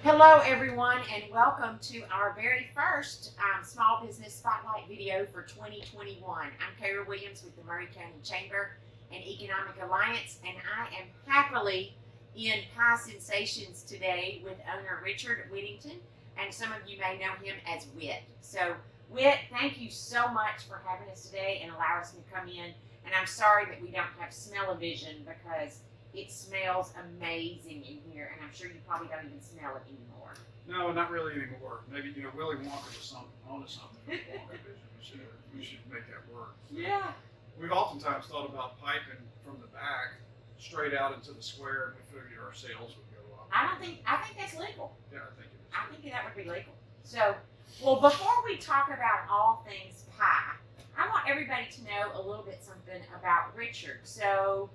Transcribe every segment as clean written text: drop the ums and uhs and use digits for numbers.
Hello everyone and welcome to our very first Small Business Spotlight video for 2021. I'm Kara Williams with the Maury County Chamber and Economic Alliance, and I am happily in Pie Sensations today with owner Richard Whittington, and some of you may know him as Whit. So Whit, thank you so much for having us today and allowing us to come in, and I'm sorry that we don't have smell-o-vision because it smells amazing in here, and I'm sure you probably don't even smell it anymore. No, not really anymore. Maybe, Willy Wonka was onto something with Wonka vision. We should make that work. So Yeah. we've oftentimes thought about piping from the back straight out into the square, and we figured our sales would go up. I think that's legal. Yeah, I think it is. I think that would be legal. So, well, before we talk about all things pie, I want everybody to know a little bit something about Richard. So,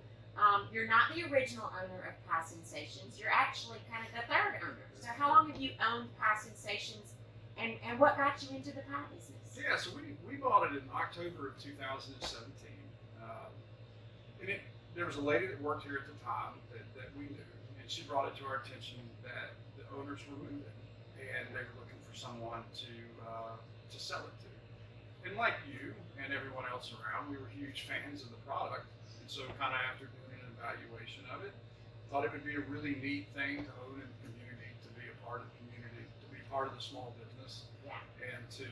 you're not the original owner of Pie Sensations. You're actually kind of the third owner. So how long have you owned Pie Sensations, and what got you into the pie business? Yeah, so we bought it in October of 2017. There was a lady that worked here at the time that we knew, and she brought it to our attention that the owners were moving, and they were looking for someone to sell it to. And like you and everyone else around, we were huge fans of the product. And so kind of after doing an evaluation of it, thought it would be a really neat thing to own in the community, to be a part of the community, to be part of the small business, and to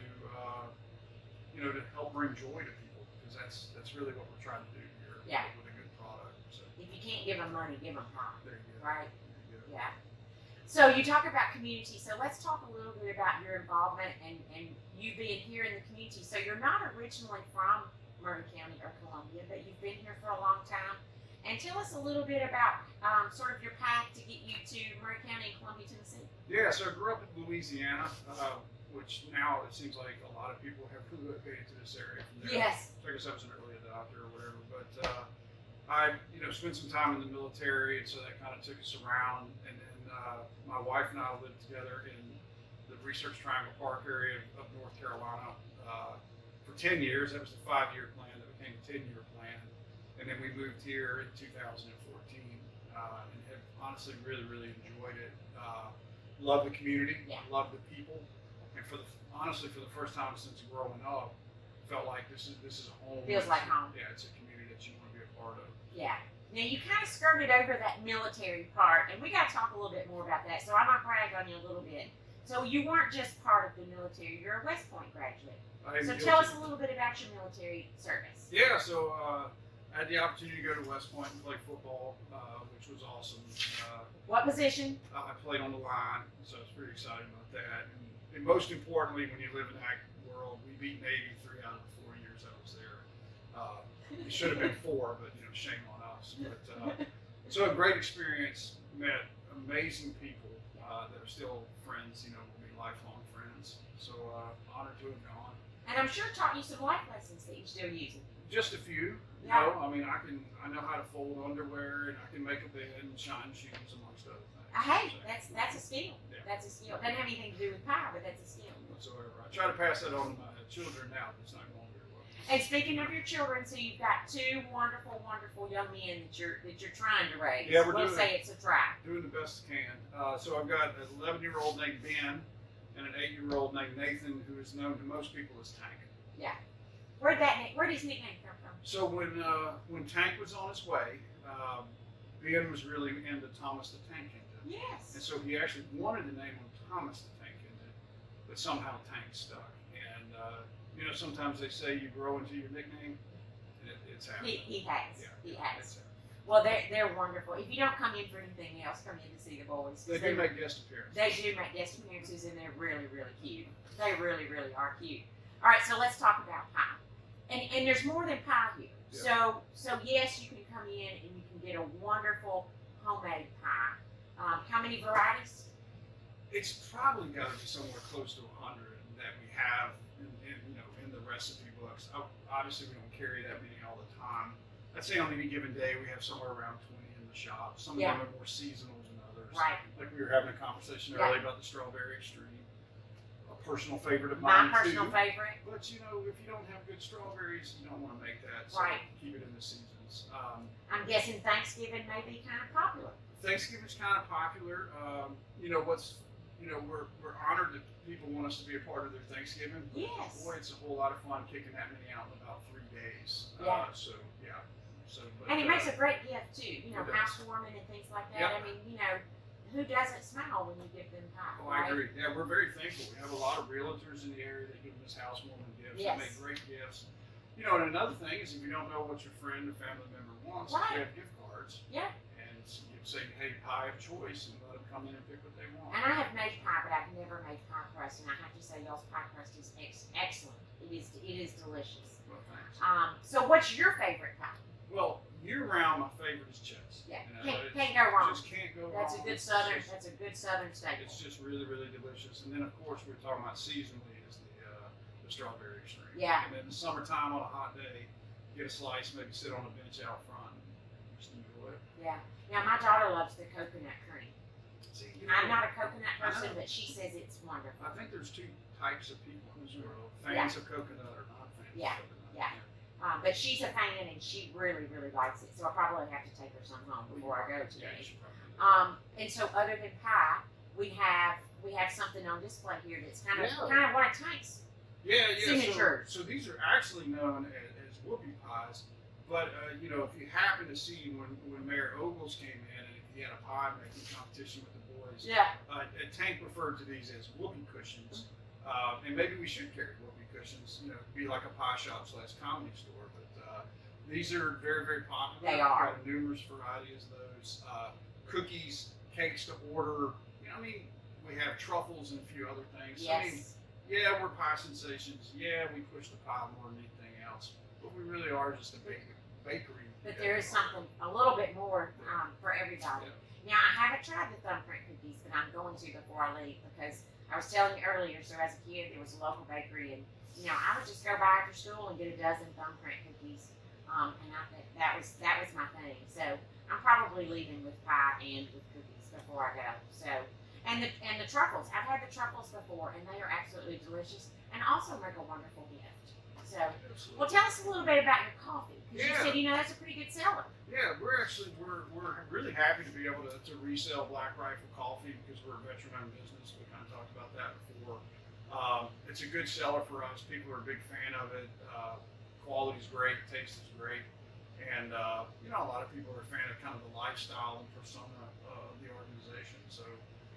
to help bring joy to people, because that's really what we're trying to do here with a good product. So if you can't give them money, give them pie. there you go. Right? There you go. Yeah. So you talk about community. So let's talk a little bit about your involvement and you being here in the community. So you're not originally from Maury County or Columbia, but you've been here for a long time. And tell us a little bit about sort of your path to get you to Maury County and Columbia, Tennessee. Yeah, so I grew up in Louisiana, which now it seems like a lot of people have relocated to this area from there. Yes. So I guess I was an early adopter or whatever, but I spent some time in the military, and so that kind of took us around. And then my wife and I lived together in the Research Triangle Park area of North Carolina for 10 years. That was the 5-year plan that became a 10-year plan. And then we moved here in 2014 and have honestly really enjoyed it. Love the community, love the people, and honestly for the first time since growing up, felt like this is a home. Feels like home. Yeah, it's a community that you want to be a part of. Yeah. Now you kind of skirted over that military part, and we got to talk a little bit more about that. So I might brag on you a little bit. So you weren't just part of the military; you're a West Point graduate. So tell us a little bit about your military service. Yeah, so I had the opportunity to go to West Point and play football, which was awesome. What position? I played on the line, so I was pretty excited about that. And most importantly, when you live in that world, we beat Navy 3 out of the 4 years I was there. It should have been 4, but shame on us. But so a great experience. Met amazing people that are still friends. Will be lifelong friends. So honored to have gone. And I'm sure taught you some life lessons that you're still using. Just a few. Yeah. I know how to fold underwear, and I can make a bed and shine shoes, amongst other things. Hey, So, that's a skill. Yeah. That's a skill. Doesn't have anything to do with pie, but that's a skill. whatsoever. I try to pass that on to my children now, but it's not going very well. And speaking of your children, so you've got 2 wonderful young men that you're trying to raise. Yeah, we'll say it's a try. Doing the best I can. So I've got an 11-year-old named Ben and an 8-year-old named Nathan, who is known to most people as Tank. Yeah. Where'd his nickname come from? So when Tank was on his way, Ben was really into Thomas the Tank Engine. Yes. And so he actually wanted the name on Thomas the Tank Engine, but somehow Tank stuck. And sometimes they say you grow into your nickname, and it's happened. He has. Yeah, he has. it's happened. Well, they're wonderful. If you don't come in for anything else, come in to see the boys. They do make guest appearances. They do make guest appearances, and they're really cute. They really are cute. All right, so let's talk about pie. And there's more than pie here. Yeah. So yes, you can come in and you can get a wonderful homemade pie. How many varieties? It's probably got to be somewhere close to 100 that we have in the recipe books. Obviously, we don't carry that many all the time. I'd say on any given day we have somewhere around 20 in the shop. Some of them are more seasonal than others. Right. Like we were having a conversation earlier about the strawberry extreme. A personal favorite of My mine personal too. favorite. But if you don't have good strawberries, you don't want to make that. So Right. keep it in the seasons. I'm guessing Thanksgiving may be kind of popular. Thanksgiving's kind of popular. What's we're honored that people want us to be a part of their Thanksgiving. Yes. Boy, it's a whole lot of fun kicking that many out in about 3 days. Yeah. But, And it makes a great gift too. It does. Housewarming and things like that. Yep. I mean, who doesn't smile when you give them pie? Oh, right? I agree. Yeah, we're very thankful. We have a lot of realtors in the area that give us housewarming gifts. Yes. They make great gifts. And another thing is if you don't know what your friend or family member wants, Right. you have gift cards. Yeah. And you say, hey, pie of choice, and let them come in and pick what they want. And I have made pie, but I've never made pie crust, and I have to say, y'all's pie crust is excellent. It is delicious. Well, thanks. So what's your favorite pie? Well, year-round, my favorite is Chet's. Yeah, It's- can't go wrong. Just can't go That's wrong. a good southern. That's a good southern staple. It's just really, really delicious. And then, of course, we're talking about seasonally is the strawberry extreme. Yeah. And then the summertime on a hot day, get a slice, maybe sit on a bench out front, and just enjoy it. Yeah. Now my daughter loves the coconut cream. See, I'm not a coconut I person, know. but she says it's wonderful. I think there's 2 types of people in this world: fans of coconut or not fans Yeah. of coconut. Yeah. But she's a fan, and she really, really likes it. So I probably have to take her some home before I go Yeah, today. you should probably. And so other than pie, we have something on display here that's kind of Yeah. what it takes. Yeah. Signature. So these are actually known as Whoopie Pies. But if you happen to see when Mayor Ogles came in and he had a pie making competition with the boys, Yeah. Tank referred to these as whoopie cushions. And maybe we should carry whoopie cushions. Be like a pie shop / comedy store. But these are very, very popular. They are. We have numerous varieties of those. Cookies, cakes to order. We have truffles and a few other things. Yes. Yeah, we're pie sensations. Yeah, we push the pie more than anything else. But we really are just a bakery. But there is something a little bit more for everybody. Yeah. Now, I haven't tried the thumbprint cookies, but I'm going to before I leave because I was telling you earlier, so as a kid, there was a local bakery, and, I would just go by after school and get a dozen thumbprint cookies, and I think that was my thing. So I'm probably leaving with pie and with cookies before I go. So, and the truffles, I've had the truffles before, and they are absolutely delicious and also make a wonderful gift. So, Absolutely. well, tell us a little bit about your coffee, because Yeah. you said, that's a pretty good seller. Yeah, we're really happy to be able to resell Black Rifle coffee because we're a veteran-owned business. We kind of talked about that before. It's a good seller for us. People are a big fan of it. Quality's great, taste is great, and a lot of people are a fan of kind of the lifestyle and persona of the organization. So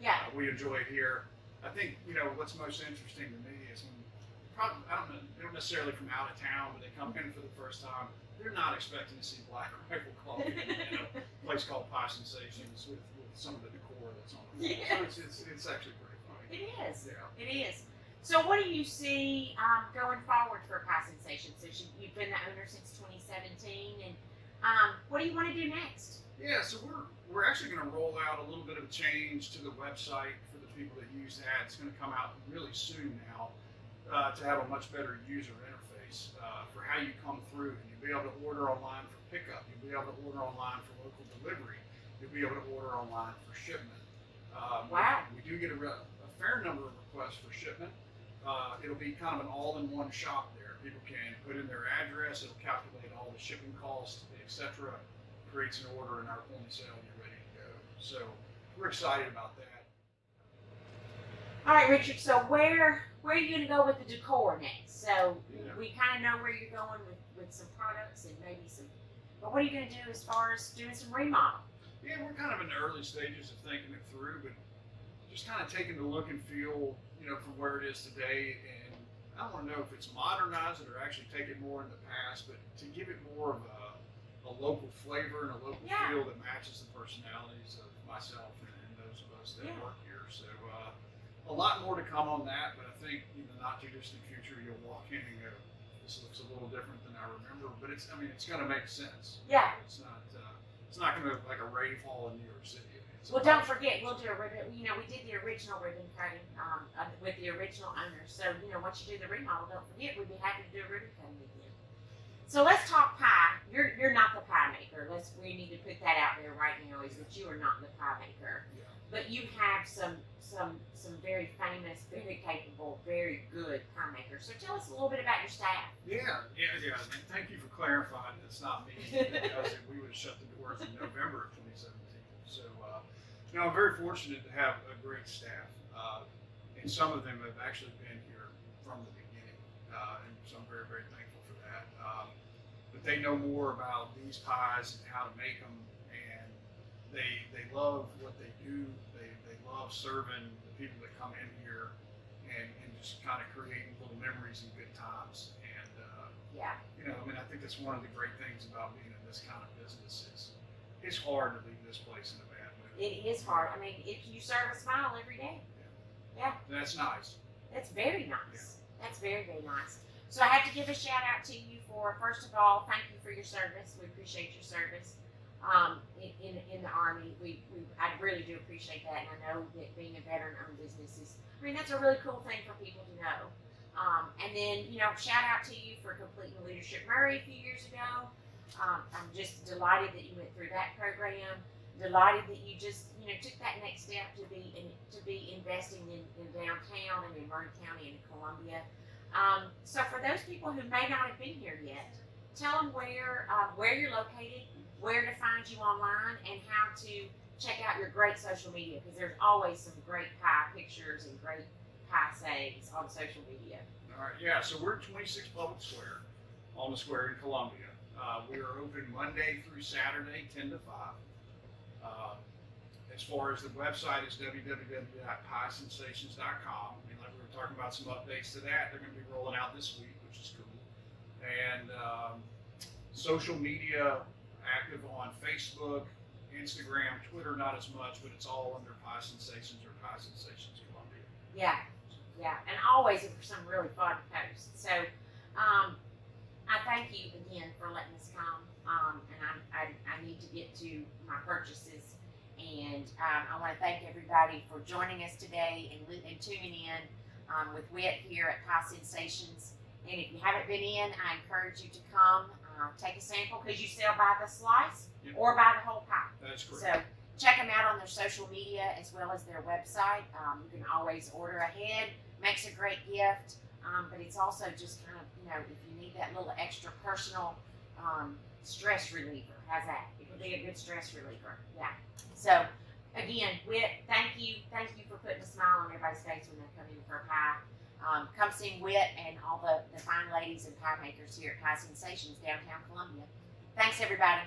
Yeah. we enjoy it here. I think what's most interesting to me is when they don't necessarily from out of town, but they come in for the first time. They're not expecting to see Black Rifle coffee in a place called Pie Sensations with some of the decor that's on the wall. So it's actually pretty funny. It is. Yeah. It is. So what do you see going forward for Pie Sensations? So you've been the owner since 2017, and what do you want to do next? Yeah, so we're actually going to roll out a little bit of a change to the website for the people that use that. It's going to come out really soon now to have a much better user interface for how you come through. And you'll be able to order online for pickup. You'll be able to order online for local delivery. You'll be able to order online for shipment. Wow. We do get a fair number of requests for shipment. It'll be kind of an all-in-one shop there. People can put in their address. It'll calculate all the shipping costs, etc. Creates an order in our point of sale, and you're ready to go. So we're excited about that. All right, Richard. So where are you going to go with the decor next? So Yeah. we kind of know where you're going with some products and maybe some. But what are you going to do as far as doing some remodel? Yeah, we're kind of in the early stages of thinking it through, but just kind of taking the look and feel, from where it is today. And I don't want to know if it's modernize it or actually take it more in the past, but to give it more of a local flavor and a local feel that matches the personalities of myself and those of us that work here. So a lot more to come on that, but I think in the not too distant future, you'll walk in and go, this looks a little different than I remember, but it's going to make sense. Yeah. It's not going to look like a rave hall in New York City. Well, don't forget, we'll do a ribbon. We did the original ribbon cutting with the original owner. So, once you do the remodel, don't forget, we'd be happy to do a ribbon cutting with you. So let's talk pie. You're not the pie maker. We need to put that out there right now. Is that you are not the pie maker, Yeah. but you have some very famous, very capable, very good pie makers. So tell us a little bit about your staff. Yeah. And thank you for clarifying it's not me because we would have shut the doors in November of 2017. So, I'm very fortunate to have a great staff. And some of them have actually been here from the beginning, and so I'm very, very thankful for that. But they know more about these pies and how to make them, and they love what they do. They love serving the people that come in here, and just kind of creating little memories and good times. And Yeah. you know, I mean, I think that's one of the great things about being in this kind of business is it's hard to leave this place in a bad mood. It is hard. I mean, if you serve a smile every day. Yeah. That's nice. That's very nice. That's very, very nice. So I have to give a shout out to you for, first of all, thank you for your service. We appreciate your service in the Army. I really do appreciate that, and I know that being a veteran-owned business is, I mean, that's a really cool thing for people to know. And then, you know, shout out to you for completing Leadership Maury a few years ago. I'm just delighted that you went through that program. Delighted that you just, you know, took that next step to be investing in downtown and in Maury County and in Columbia. So for those people who may not have been here yet, tell them where you're located, where to find you online, and how to check out your great social media, because there's always some great pie pictures and great pie sayings on social media. All right, yeah, so we're at 26 Public Square, on the square in Columbia. We are open Monday through Saturday, 10 to 5. As far as the website is www.piesensations.com. I mean, like we were talking about some updates to that. They're going to be rolling out this week, which is cool. And social media, active on Facebook, Instagram, Twitter, not as much, but it's all under Pie Sensations or Pie Sensations Columbia. Yeah, and always for some really fun posts. So I thank you again for letting us come, and I need to get to my purchases. And I want to thank everybody for joining us today and tuning in with Whit here at Pie Sensations. And if you haven't been in, I encourage you to come take a sample, because you sell by the slice or by the whole pie. That's correct. So check them out on their social media as well as their website. You can always order ahead. Makes a great gift, but it's also just kind of, you know, if you need that little extra personal stress reliever, how's that? It could be a good stress reliever. Yeah. So, again, Whit, thank you for putting a smile on everybody's face when they come in for a pie. Come see Whit and all the fine ladies and pie makers here at Pie Sensations, downtown Columbia. Thanks, everybody.